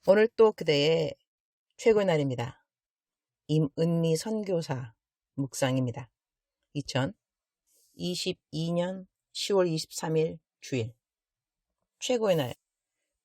오늘 또 그대의 최고의 날입니다. 임은미 선교사 묵상입니다. 2022년 10월 23일 주일. 최고의 날.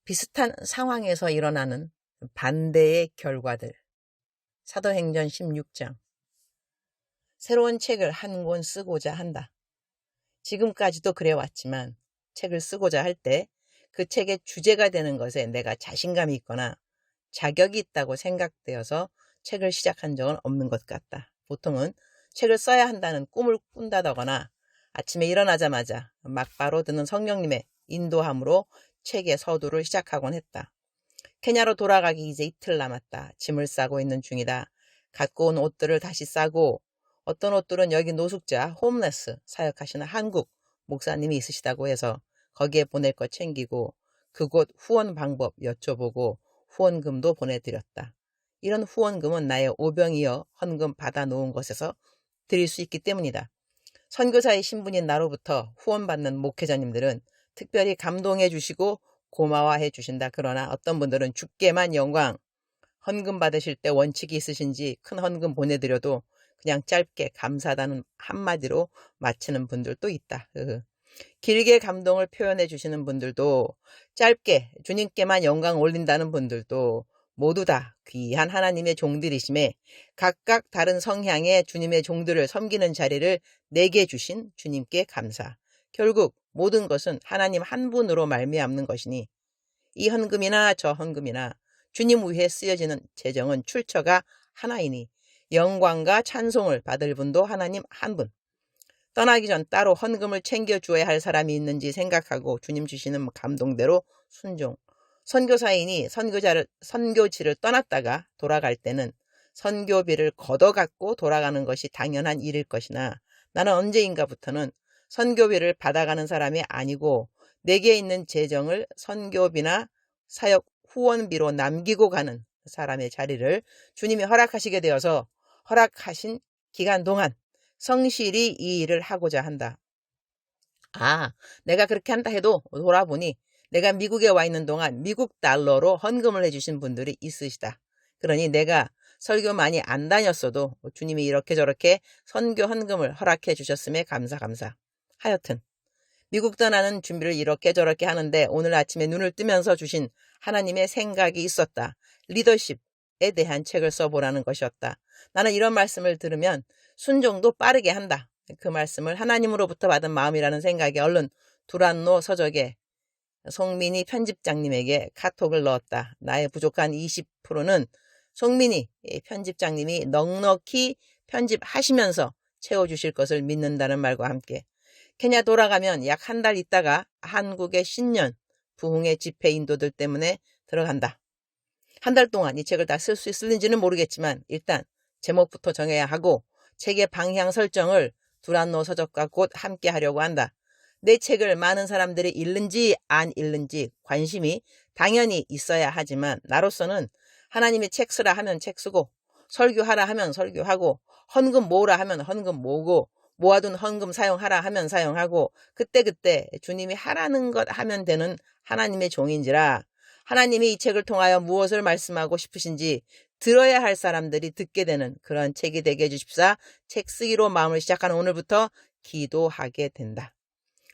비슷한 상황에서 일어나는 반대의 결과들. 사도행전 16장. 새로운 책을 한 권 쓰고자 한다. 지금까지도 그래왔지만 책을 쓰고자 할 때 그 책의 주제가 되는 것에 내가 자신감이 있거나 자격이 있다고 생각되어서 책을 시작한 적은 없는 것 같다. 보통은 책을 써야 한다는 꿈을 꾼다거나 아침에 일어나자마자 막바로 드는 성령님의 인도함으로 책의 서두를 시작하곤 했다. 케냐로 돌아가기 이제 이틀 남았다. 짐을 싸고 있는 중이다. 갖고 온 옷들을 다시 싸고 어떤 옷들은 여기 노숙자, 홈레스 사역하시는 한국 목사님이 있으시다고 해서 거기에 보낼 것 챙기고 그곳 후원 방법 여쭤보고 후원금도 보내드렸다. 이런 후원금은 나의 오병이어 헌금 받아놓은 것에서 드릴 수 있기 때문이다. 선교사의 신분인 나로부터 후원받는 목회자님들은 특별히 감동해 주시고 고마워해 주신다. 그러나 어떤 분들은 주께만 영광, 헌금 받으실 때 원칙이 있으신지 큰 헌금 보내드려도 그냥 짧게 감사하다는 한마디로 마치는 분들도 있다. 길게 감동을 표현해 주시는 분들도, 짧게 주님께만 영광 올린다는 분들도 모두 다 귀한 하나님의 종들이심에 각각 다른 성향의 주님의 종들을 섬기는 자리를 내게 주신 주님께 감사. 결국 모든 것은 하나님 한 분으로 말미암는 것이니 이 헌금이나 저 헌금이나 주님 위해 쓰여지는 재정은 출처가 하나이니 영광과 찬송을 받을 분도 하나님 한 분. 떠나기 전 따로 헌금을 챙겨주어야 할 사람이 있는지 생각하고 주님 주시는 감동대로 순종. 선교사인이 선교지를 떠났다가 돌아갈 때는 선교비를 걷어갖고 돌아가는 것이 당연한 일일 것이나 나는 언제인가부터는 선교비를 받아가는 사람이 아니고 내게 있는 재정을 선교비나 사역 후원비로 남기고 가는 사람의 자리를 주님이 허락하시게 되어서 허락하신 기간 동안 성실히 이 일을 하고자 한다. 내가 그렇게 한다 해도 돌아보니 내가 미국에 와 있는 동안 미국 달러로 헌금을 해주신 분들이 있으시다. 그러니 내가 설교 많이 안 다녔어도 주님이 이렇게 저렇게 선교 헌금을 허락해 주셨음에 감사. 하여튼 미국 떠나는 준비를 이렇게 저렇게 하는데 오늘 아침에 눈을 뜨면서 주신 하나님의 생각이 있었다. 리더십에 대한 책을 써보라는 것이었다. 나는 이런 말씀을 들으면 순종도 빠르게 한다. 그 말씀을 하나님으로부터 받은 마음이라는 생각에 얼른 두란노 서적에 송민희 편집장님에게 카톡을 넣었다. 나의 부족한 20%는 송민희 편집장님이 넉넉히 편집하시면서 채워주실 것을 믿는다는 말과 함께 케냐 돌아가면 약 한 달 있다가 한국의 신년 부흥의 집회 인도들 때문에 들어간다. 한 달 동안 이 책을 다 쓸 수 있을지는 모르겠지만 일단 제목부터 정해야 하고 책의 방향 설정을 두란노 서적과 곧 함께 하려고 한다. 내 책을 많은 사람들이 읽는지 안 읽는지 관심이 당연히 있어야 하지만 나로서는 하나님이 책 쓰라 하면 책 쓰고 설교하라 하면 설교하고 헌금 모으라 하면 헌금 모으고 모아둔 헌금 사용하라 하면 사용하고 그때그때 주님이 하라는 것 하면 되는 하나님의 종인지라 하나님이 이 책을 통하여 무엇을 말씀하고 싶으신지 들어야 할 사람들이 듣게 되는 그런 책이 되게 해주십사. 책 쓰기로 마음을 시작하는 오늘부터 기도하게 된다.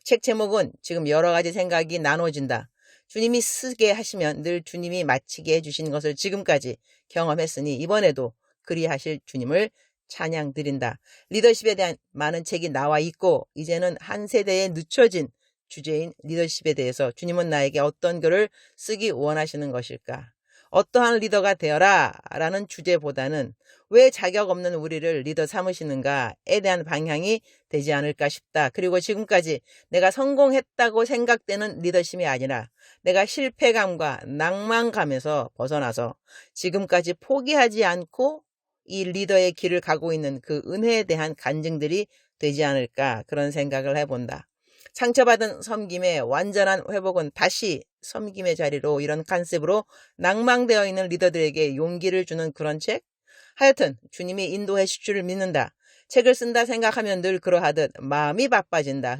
책 제목은 지금 여러 가지 생각이 나눠진다. 주님이 쓰게 하시면 늘 주님이 마치게 해주신 것을 지금까지 경험했으니 이번에도 그리하실 주님을 찬양 드린다. 리더십에 대한 많은 책이 나와 있고 이제는 한 세대에 늦춰진 주제인 리더십에 대해서 주님은 나에게 어떤 글을 쓰기 원하시는 것일까? 어떠한 리더가 되어라 라는 주제보다는 왜 자격 없는 우리를 리더 삼으시는가에 대한 방향이 되지 않을까 싶다. 그리고 지금까지 내가 성공했다고 생각되는 리더십이 아니라 내가 실패감과 낭만감에서 벗어나서 지금까지 포기하지 않고 이 리더의 길을 가고 있는 그 은혜에 대한 간증들이 되지 않을까 그런 생각을 해본다. 상처받은 섬김의 완전한 회복은 다시 섬김의 자리로 이런 컨셉으로 낭망되어 있는 리더들에게 용기를 주는 그런 책? 하여튼 주님이 인도해 주실 줄 믿는다. 책을 쓴다 생각하면 늘 그러하듯 마음이 바빠진다.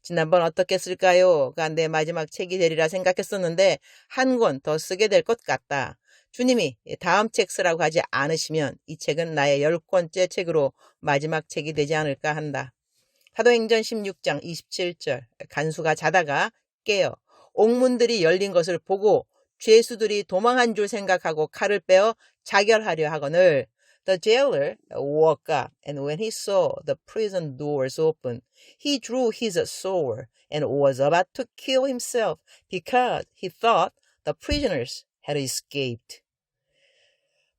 지난번 어떻게 쓸까요?가 내 마지막 책이 되리라 생각했었는데 한 권 더 쓰게 될 것 같다. 주님이 다음 책 쓰라고 하지 않으시면 이 책은 나의 10권째 책으로 마지막 책이 되지 않을까 한다. 사도행전 16장 27절 간수가 자다가 깨어 옥문들이 열린 것을 보고 죄수들이 도망한 줄 생각하고 칼을 빼어 자결하려 하거늘 The jailer woke up, and when he saw the prison doors open, he drew his sword and was about to kill himself because he thought the prisoners had escaped.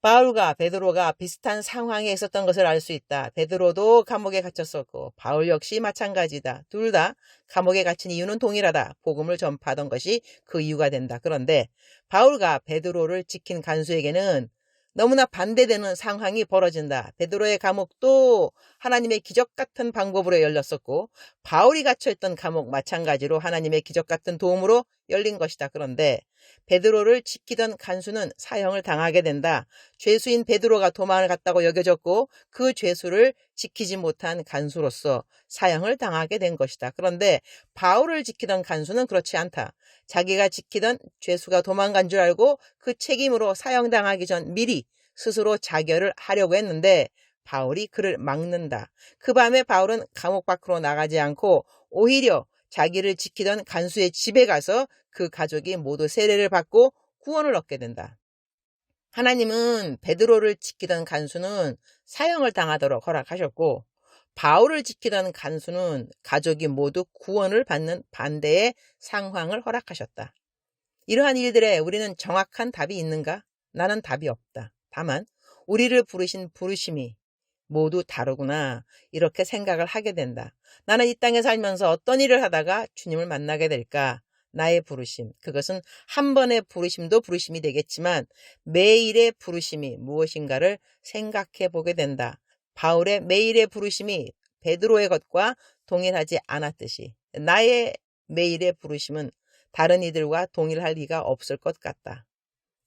바울과 베드로가 비슷한 상황에 있었던 것을 알 수 있다. 베드로도 감옥에 갇혔었고 바울 역시 마찬가지다. 둘 다 감옥에 갇힌 이유는 동일하다. 복음을 전파하던 것이 그 이유가 된다. 그런데 바울과 베드로를 지킨 간수에게는 너무나 반대되는 상황이 벌어진다. 베드로의 감옥도 하나님의 기적 같은 방법으로 열렸었고 바울이 갇혀있던 감옥 마찬가지로 하나님의 기적 같은 도움으로 열린 것이다. 그런데 베드로를 지키던 간수는 사형을 당하게 된다. 죄수인 베드로가 도망을 갔다고 여겨졌고 그 죄수를 지키지 못한 간수로서 사형을 당하게 된 것이다. 그런데 바울을 지키던 간수는 그렇지 않다. 자기가 지키던 죄수가 도망간 줄 알고 그 책임으로 사형당하기 전 미리 스스로 자결을 하려고 했는데 바울이 그를 막는다. 그 밤에 바울은 감옥 밖으로 나가지 않고 오히려 자기를 지키던 간수의 집에 가서 그 가족이 모두 세례를 받고 구원을 얻게 된다. 하나님은 베드로를 지키던 간수는 사형을 당하도록 허락하셨고 바울을 지키던 간수는 가족이 모두 구원을 받는 반대의 상황을 허락하셨다. 이러한 일들에 우리는 정확한 답이 있는가? 나는 답이 없다. 다만 우리를 부르신 부르심이 모두 다르구나 이렇게 생각을 하게 된다. 나는 이 땅에 살면서 어떤 일을 하다가 주님을 만나게 될까? 나의 부르심, 그것은 한 번의 부르심도 부르심이 되겠지만 매일의 부르심이 무엇인가를 생각해 보게 된다. 바울의 매일의 부르심이 베드로의 것과 동일하지 않았듯이 나의 매일의 부르심은 다른 이들과 동일할 리가 없을 것 같다.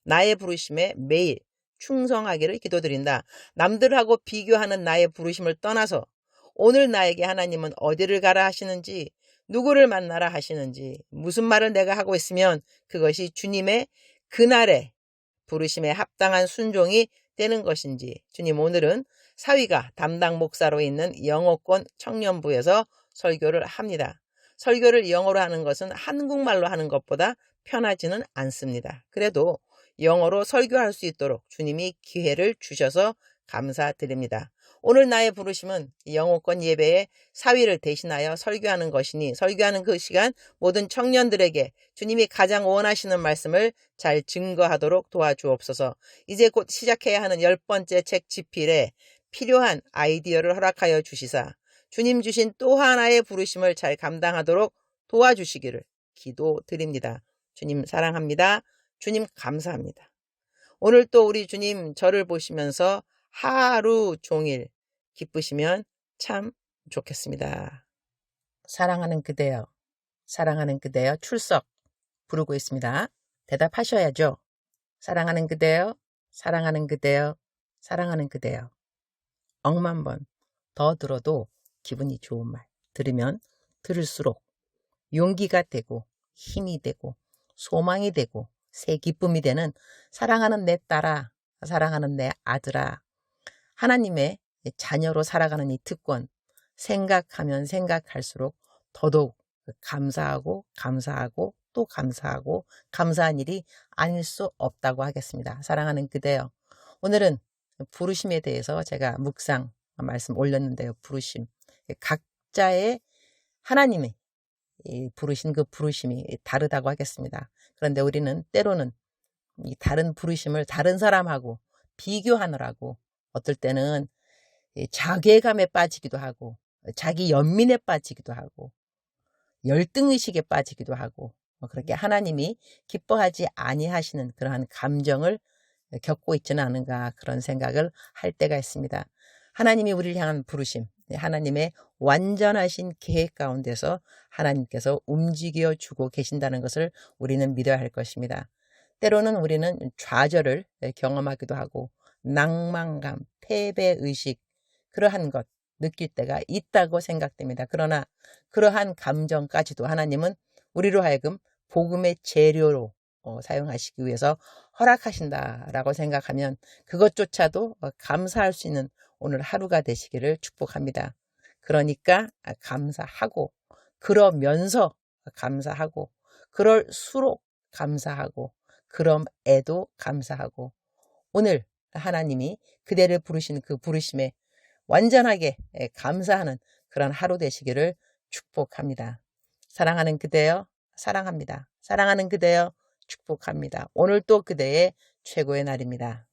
나의 부르심에 매일 충성하기를 기도드린다. 남들하고 비교하는 나의 부르심을 떠나서 오늘 나에게 하나님은 어디를 가라 하시는지, 누구를 만나라 하시는지, 무슨 말을 내가 하고 있으면 그것이 주님의 그날의 부르심에 합당한 순종이 되는 것인지. 주님, 오늘은 사위가 담당 목사로 있는 영어권 청년부에서 설교를 합니다. 설교를 영어로 하는 것은 한국말로 하는 것보다 편하지는 않습니다. 그래도 영어로 설교할 수 있도록 주님이 기회를 주셔서 감사드립니다. 오늘 나의 부르심은 영어권 예배에 사위를 대신하여 설교하는 것이니 설교하는 그 시간 모든 청년들에게 주님이 가장 원하시는 말씀을 잘 증거하도록 도와주옵소서. 이제 곧 시작해야 하는 10번째 책 집필에 필요한 아이디어를 허락하여 주시사 주님 주신 또 하나의 부르심을 잘 감당하도록 도와주시기를 기도드립니다. 주님 사랑합니다. 주님 감사합니다. 오늘 또 우리 주님 저를 보시면서 하루 종일 기쁘시면 참 좋겠습니다. 사랑하는 그대여, 사랑하는 그대여 출석 부르고 있습니다. 대답하셔야죠. 사랑하는 그대여, 사랑하는 그대여, 사랑하는 그대여. 억만 번 더 들어도 기분이 좋은 말 들으면 들을수록 용기가 되고 힘이 되고 소망이 되고 새 기쁨이 되는 사랑하는 내 딸아, 사랑하는 내 아들아, 하나님의 자녀로 살아가는 이 특권 생각하면 생각할수록 더더욱 감사하고 감사하고 또 감사하고 감사한 일이 아닐 수 없다고 하겠습니다. 사랑하는 그대여, 오늘은 부르심에 대해서 제가 묵상 말씀 올렸는데요. 부르심, 각자의 하나님의 부르신 그 부르심이 다르다고 하겠습니다. 그런데 우리는 때로는 이 다른 부르심을 다른 사람하고 비교하느라고 어떨 때는 자괴감에 빠지기도 하고 자기 연민에 빠지기도 하고 열등의식에 빠지기도 하고 그렇게 하나님이 기뻐하지 아니하시는 그러한 감정을 겪고 있지는 않은가 그런 생각을 할 때가 있습니다. 하나님이 우리를 향한 부르심, 하나님의 완전하신 계획 가운데서 하나님께서 움직여 주고 계신다는 것을 우리는 믿어야 할 것입니다. 때로는 우리는 좌절을 경험하기도 하고 낭만감, 패배의식 그러한 것 느낄 때가 있다고 생각됩니다. 그러나 그러한 감정까지도 하나님은 우리로 하여금 복음의 재료로 사용하시기 위해서 허락하신다라고 생각하면 그것조차도 감사할 수 있는 오늘 하루가 되시기를 축복합니다. 그러니까 감사하고, 그러면서 감사하고, 그럴수록 감사하고, 그럼에도 감사하고, 오늘 하나님이 그대를 부르신 그 부르심에 완전하게 감사하는 그런 하루 되시기를 축복합니다. 사랑하는 그대여 사랑합니다. 사랑하는 그대여 축복합니다. 오늘 또 그대의 최고의 날입니다.